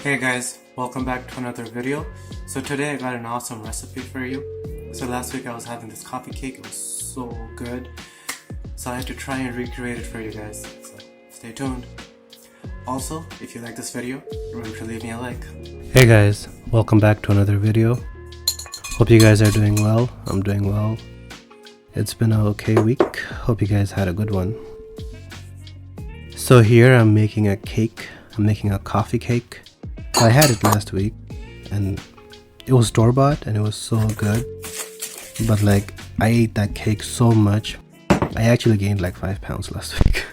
Hey guys, welcome back to another video. So today I got an awesome recipe for you. So last week I was having this coffee cake, it was so good. So I had to try and recreate it for you guys, so stay tuned. Also, if you like this video, remember to leave me a like. Hey guys, welcome back to another video. Hope you guys are doing well. I'm doing well. It's been an okay week. Hope you guys had a good one. So here I'm making a cake. I'm making a coffee cake. I had it last week and it was store-bought and it was so good. But like I ate that cake so much. I actually gained like 5 pounds last week.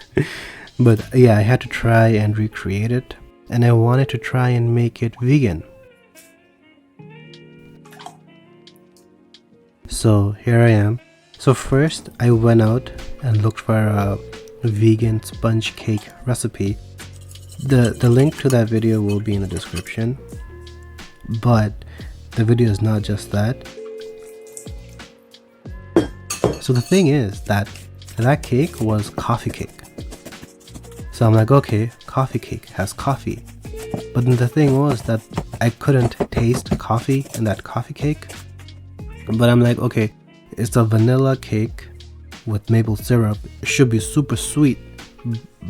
But yeah, I had to try and recreate it. And I wanted to try and make it vegan. So here I am. So first I went out and looked for a vegan sponge cake recipe. The link to that video will be in the description. But the video is not just that. So the thing is that cake was coffee cake. So I'm like, okay, coffee cake has coffee. But then the thing was that I couldn't taste coffee in that coffee cake. But I'm like, okay, it's a vanilla cake with maple syrup. It should be super sweet,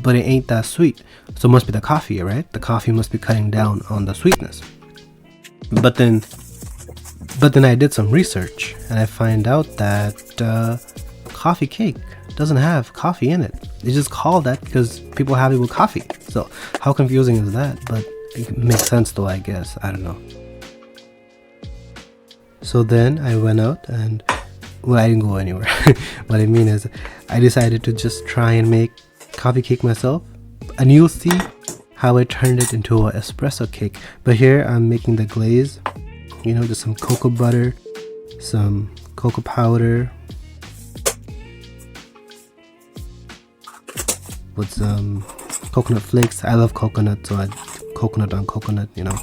but it ain't that sweet. So it must be the coffee, right? The coffee must be cutting down on the sweetness. But then I did some research and I find out that coffee cake doesn't have coffee in it. It's just called that because people have it with coffee. So how confusing is that? But it makes sense though, I guess. I don't know. So then I went out and, well, I didn't go anywhere. What I mean is I decided to just try and make coffee cake myself. And you'll see how I turned it into an espresso cake. But here I'm making the glaze. You know, just some cocoa butter, some cocoa powder, with some coconut flakes. I love coconut, so I coconut on coconut, you know.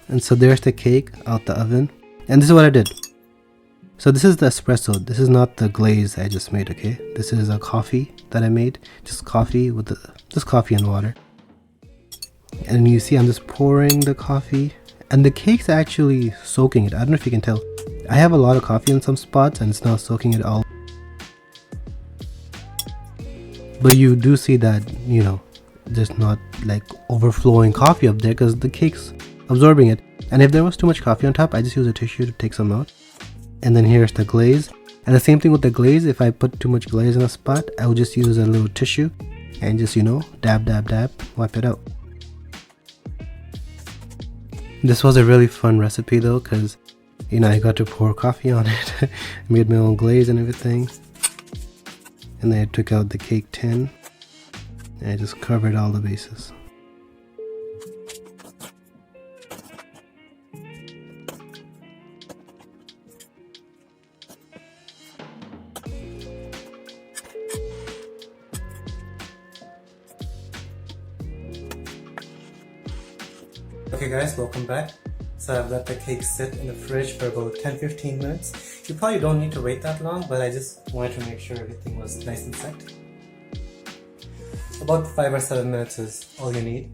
And so there's the cake out the oven. And this is what I did. So this is the espresso. This is not the glaze I just made, okay? This is a coffee that I made. Just coffee with just coffee and water. And you see I'm just pouring the coffee. And the cake's actually soaking it. I don't know if you can tell. I have a lot of coffee in some spots and it's not soaking it all. But you do see that, you know, there's not like overflowing coffee up there because the cake's absorbing it. And if there was too much coffee on top, I just use a tissue to take some out. And then here's the glaze. And the same thing with the glaze. If I put too much glaze in a spot, I would just use a little tissue and just, you know, dab, dab, dab, wipe it out. This was a really fun recipe though, because, you know, I got to pour coffee on it. Made my own glaze and everything. And then I took out the cake tin and I just covered all the bases. Okay guys, welcome back. So I've let the cake sit in the fridge for about 10-15 minutes. You probably don't need to wait that long, but I just wanted to make sure everything was nice and set. About 5 or 7 minutes is all you need.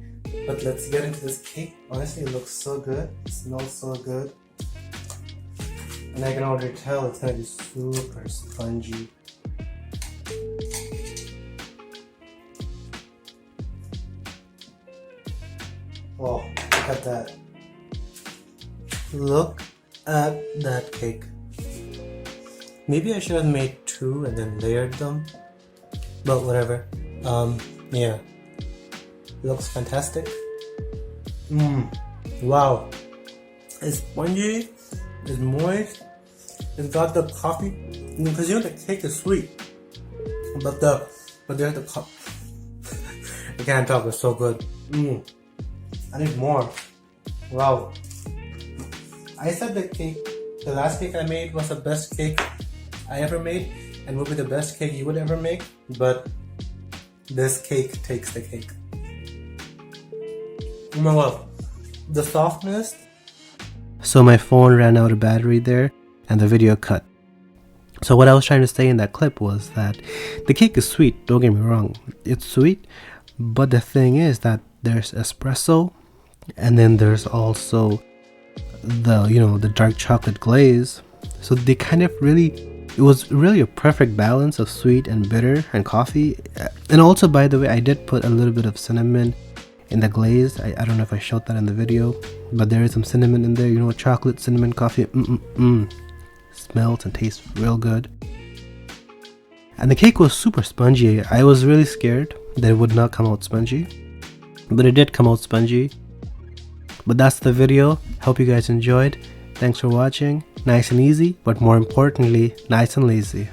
But let's get into this cake. Honestly, it looks so good. It smells so good. And I can already tell it's gonna be super spongy. Oh, look at that. Look at that cake. Maybe I should have made 2 and then layered them. But whatever. Yeah. Looks fantastic. Wow. It's spongy. It's moist. It's got the coffee. Because you know the cake is sweet. But there's the I can't talk, it's so good. I need more. Wow. I said the last cake I made was the best cake I ever made and will be the best cake you would ever make, but this cake takes the cake. Oh my god. The softness. So my phone ran out of battery there and the video cut. So what I was trying to say in that clip was that the cake is sweet, don't get me wrong, it's sweet, but the thing is that there's espresso and then there's also the dark chocolate glaze. So they kind of it was really a perfect balance of sweet and bitter and coffee. And also, by the way, I did put a little bit of cinnamon in the glaze. I don't know if I showed that in the video, but there is some cinnamon in there. Chocolate, cinnamon, coffee. Smells and tastes real good. And the cake was super spongy. I was really scared that it would not come out spongy, but it did come out spongy. But that's the video. Hope you guys enjoyed. Thanks for watching. Nice and easy, but more importantly, nice and lazy.